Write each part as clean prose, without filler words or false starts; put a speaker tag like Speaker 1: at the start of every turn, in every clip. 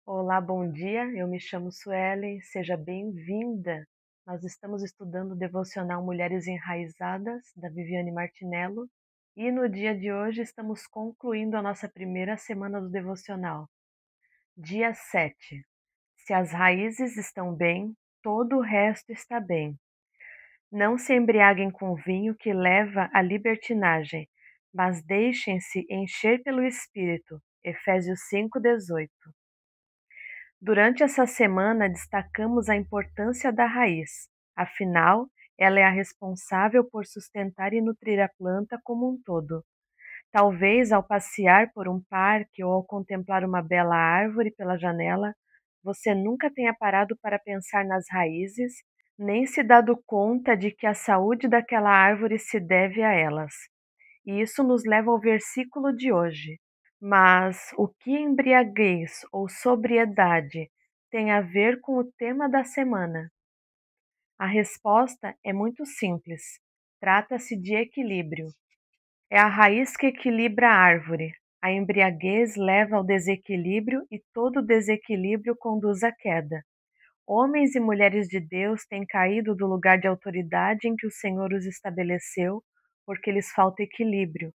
Speaker 1: Olá, bom dia. Eu me chamo Suelen, seja bem-vinda. Nós estamos estudando o devocional Mulheres Enraizadas, da Viviane Martinello, e no dia de hoje estamos concluindo a nossa primeira semana do devocional. Dia 7. Se as raízes estão bem, todo o resto está bem. Não se embriaguem com vinho que leva à libertinagem, mas deixem-se encher pelo Espírito. Efésios 5:18. Durante essa semana, destacamos a importância da raiz, afinal, ela é a responsável por sustentar e nutrir a planta como um todo. Talvez ao passear por um parque ou ao contemplar uma bela árvore pela janela, você nunca tenha parado para pensar nas raízes, nem se dado conta de que a saúde daquela árvore se deve a elas. E isso nos leva ao versículo de hoje. Mas o que embriaguez ou sobriedade tem a ver com o tema da semana? A resposta é muito simples. Trata-se de equilíbrio. É a raiz que equilibra a árvore. A embriaguez leva ao desequilíbrio e todo desequilíbrio conduz à queda. Homens e mulheres de Deus têm caído do lugar de autoridade em que o Senhor os estabeleceu porque lhes falta equilíbrio.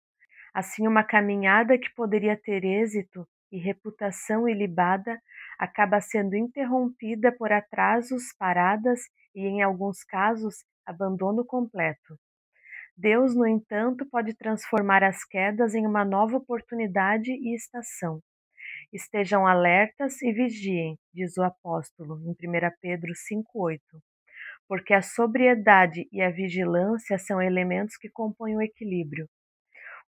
Speaker 1: Assim, uma caminhada que poderia ter êxito e reputação ilibada acaba sendo interrompida por atrasos, paradas e, em alguns casos, abandono completo. Deus, no entanto, pode transformar as quedas em uma nova oportunidade e estação. Estejam alertas e vigiem, diz o apóstolo em 1 Pedro 5,8, porque a sobriedade e a vigilância são elementos que compõem o equilíbrio.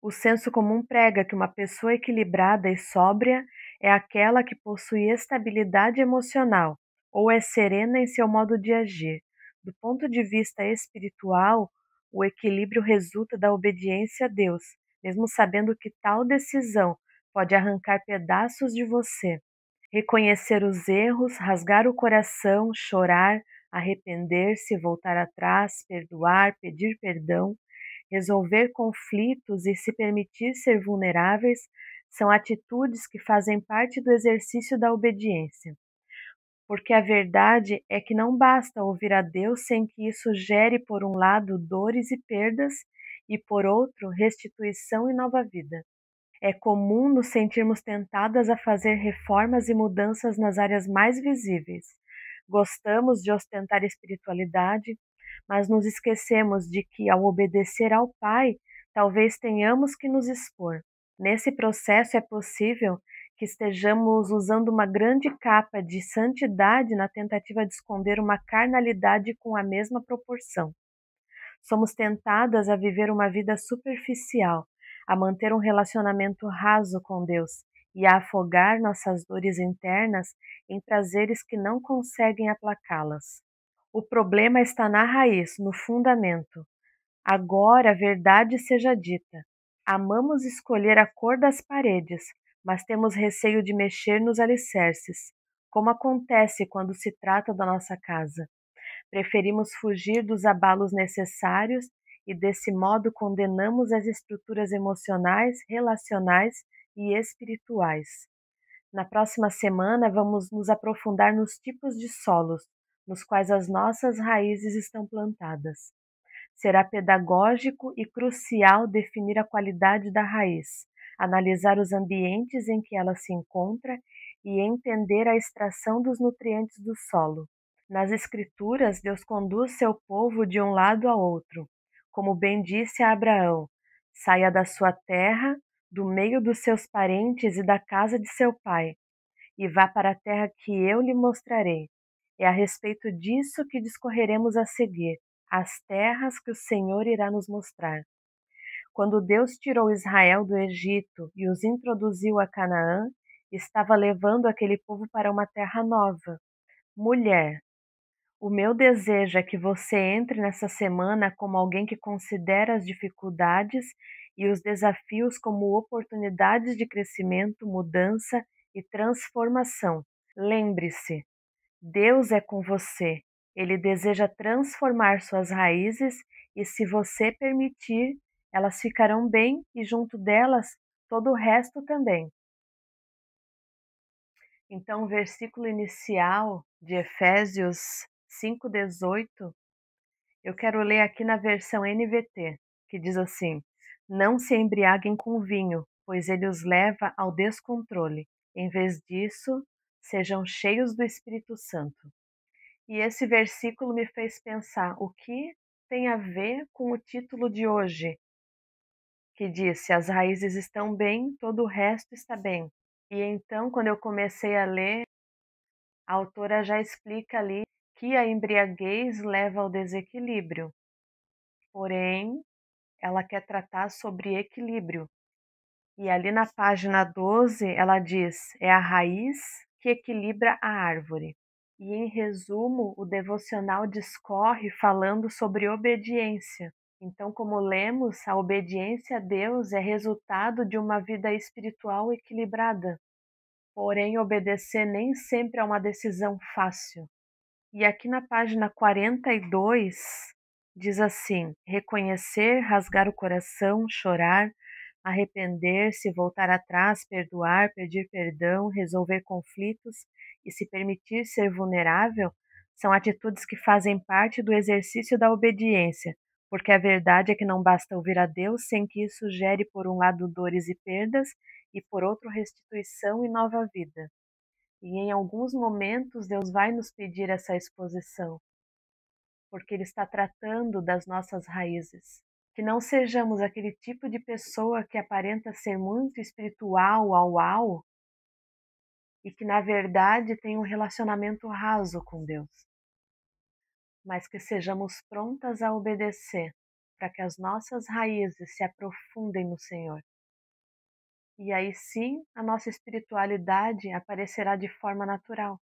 Speaker 1: O senso comum prega que uma pessoa equilibrada e sóbria é aquela que possui estabilidade emocional ou é serena em seu modo de agir. Do ponto de vista espiritual, o equilíbrio resulta da obediência a Deus, mesmo sabendo que tal decisão pode arrancar pedaços de você. Reconhecer os erros, rasgar o coração, chorar, arrepender-se, voltar atrás, perdoar, pedir perdão, resolver conflitos e se permitir ser vulneráveis são atitudes que fazem parte do exercício da obediência. Porque a verdade é que não basta ouvir a Deus sem que isso gere, por um lado, dores e perdas, e, por outro, restituição e nova vida. É comum nos sentirmos tentadas a fazer reformas e mudanças nas áreas mais visíveis. Gostamos de ostentar espiritualidade, mas nos esquecemos de que, ao obedecer ao Pai, talvez tenhamos que nos expor. Nesse processo é possível que estejamos usando uma grande capa de santidade na tentativa de esconder uma carnalidade com a mesma proporção. Somos tentadas a viver uma vida superficial, a manter um relacionamento raso com Deus e a afogar nossas dores internas em prazeres que não conseguem aplacá-las. O problema está na raiz, no fundamento. Agora a verdade seja dita. Amamos escolher a cor das paredes, mas temos receio de mexer nos alicerces, como acontece quando se trata da nossa casa. Preferimos fugir dos abalos necessários e, desse modo, condenamos as estruturas emocionais, relacionais e espirituais. Na próxima semana, vamos nos aprofundar nos tipos de solos nos quais as nossas raízes estão plantadas. Será pedagógico e crucial definir a qualidade da raiz, analisar os ambientes em que ela se encontra e entender a extração dos nutrientes do solo. Nas Escrituras, Deus conduz seu povo de um lado a outro. Como bem disse a Abraão: saia da sua terra, do meio dos seus parentes e da casa de seu pai, e vá para a terra que eu lhe mostrarei. É a respeito disso que discorreremos a seguir, as terras que o Senhor irá nos mostrar. Quando Deus tirou Israel do Egito e os introduziu a Canaã, estava levando aquele povo para uma terra nova. Mulher, o meu desejo é que você entre nessa semana como alguém que considera as dificuldades e os desafios como oportunidades de crescimento, mudança e transformação. Lembre-se, Deus é com você. Ele deseja transformar suas raízes e, se você permitir, elas ficarão bem e junto delas todo o resto também. Então, o versículo inicial de Efésios 5:18, eu quero ler aqui na versão NVT, que diz assim: Não se embriaguem com vinho, pois ele os leva ao descontrole. Em vez disso, sejam cheios do Espírito Santo. E esse versículo me fez pensar o que tem a ver com o título de hoje, que diz: Se as raízes estão bem, todo o resto está bem. E então, quando eu comecei a ler, a autora já explica ali que a embriaguez leva ao desequilíbrio, porém, ela quer tratar sobre equilíbrio. E ali na página 12, ela diz: é a raiz que equilibra a árvore. E em resumo, o devocional discorre falando sobre obediência. Então, como lemos, a obediência a Deus é resultado de uma vida espiritual equilibrada. Porém, obedecer nem sempre é uma decisão fácil. E aqui na página 42 diz assim: reconhecer, rasgar o coração, chorar, arrepender-se, voltar atrás, perdoar, pedir perdão, resolver conflitos e se permitir ser vulnerável são atitudes que fazem parte do exercício da obediência, porque a verdade é que não basta ouvir a Deus sem que isso gere, por um lado, dores e perdas e, por outro, restituição e nova vida. E em alguns momentos Deus vai nos pedir essa exposição, porque Ele está tratando das nossas raízes. Que não sejamos aquele tipo de pessoa que aparenta ser muito espiritual, uau, e que na verdade tem um relacionamento raso com Deus. Mas que sejamos prontas a obedecer, para que as nossas raízes se aprofundem no Senhor. E aí sim, a nossa espiritualidade aparecerá de forma natural.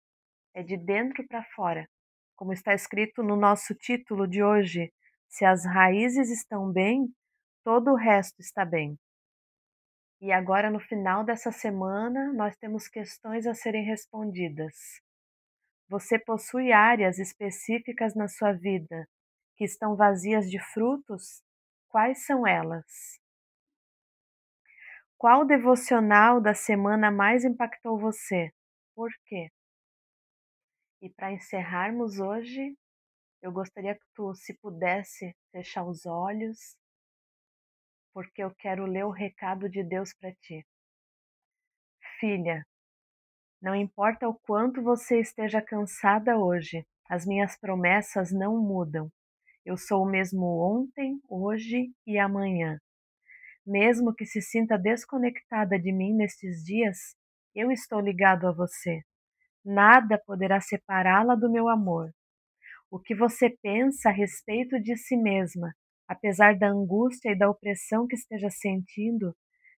Speaker 1: É de dentro para fora. Como está escrito no nosso título de hoje, se as raízes estão bem, todo o resto está bem. E agora, no final dessa semana, nós temos questões a serem respondidas. Você possui áreas específicas na sua vida que estão vazias de frutos? Quais são elas? Qual devocional da semana mais impactou você? Por quê? E para encerrarmos hoje, eu gostaria que tu, se pudesse, fechar os olhos, porque eu quero ler o recado de Deus para ti. Filha, não importa o quanto você esteja cansada hoje, as minhas promessas não mudam. Eu sou o mesmo ontem, hoje e amanhã. Mesmo que se sinta desconectada de mim nestes dias, eu estou ligado a você. Nada poderá separá-la do meu amor. O que você pensa a respeito de si mesma, apesar da angústia e da opressão que esteja sentindo,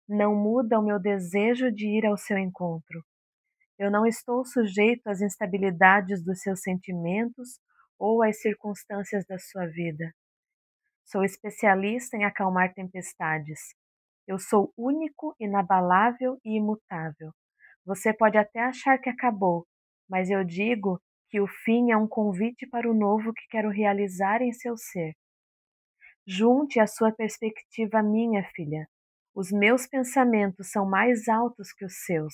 Speaker 1: não muda o meu desejo de ir ao seu encontro. Eu não estou sujeito às instabilidades dos seus sentimentos ou às circunstâncias da sua vida. Sou especialista em acalmar tempestades. Eu sou único, inabalável e imutável. Você pode até achar que acabou, mas eu digo que o fim é um convite para o novo que quero realizar em seu ser. Junte a sua perspectiva à minha, filha. Os meus pensamentos são mais altos que os seus.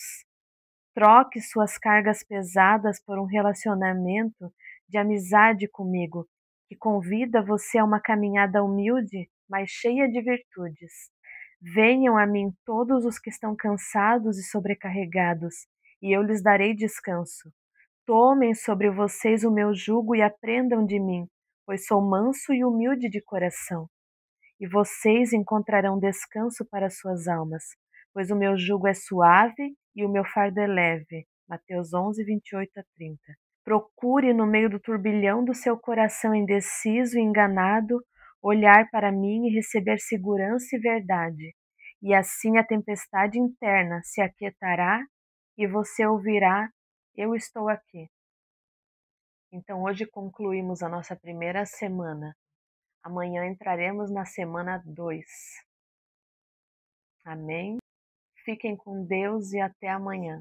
Speaker 1: Troque suas cargas pesadas por um relacionamento de amizade comigo, que convida você a uma caminhada humilde, mas cheia de virtudes. Venham a mim todos os que estão cansados e sobrecarregados, e eu lhes darei descanso. Tomem sobre vocês o meu jugo e aprendam de mim, pois sou manso e humilde de coração. E vocês encontrarão descanso para suas almas, pois o meu jugo é suave e o meu fardo é leve. Mateus 11, 28 a 30. Procure no meio do turbilhão do seu coração indeciso e enganado olhar para mim e receber segurança e verdade. E assim a tempestade interna se aquietará e você ouvirá: eu estou aqui. Então hoje concluímos a nossa primeira semana. Amanhã entraremos na semana 2. Amém? Fiquem com Deus e até amanhã.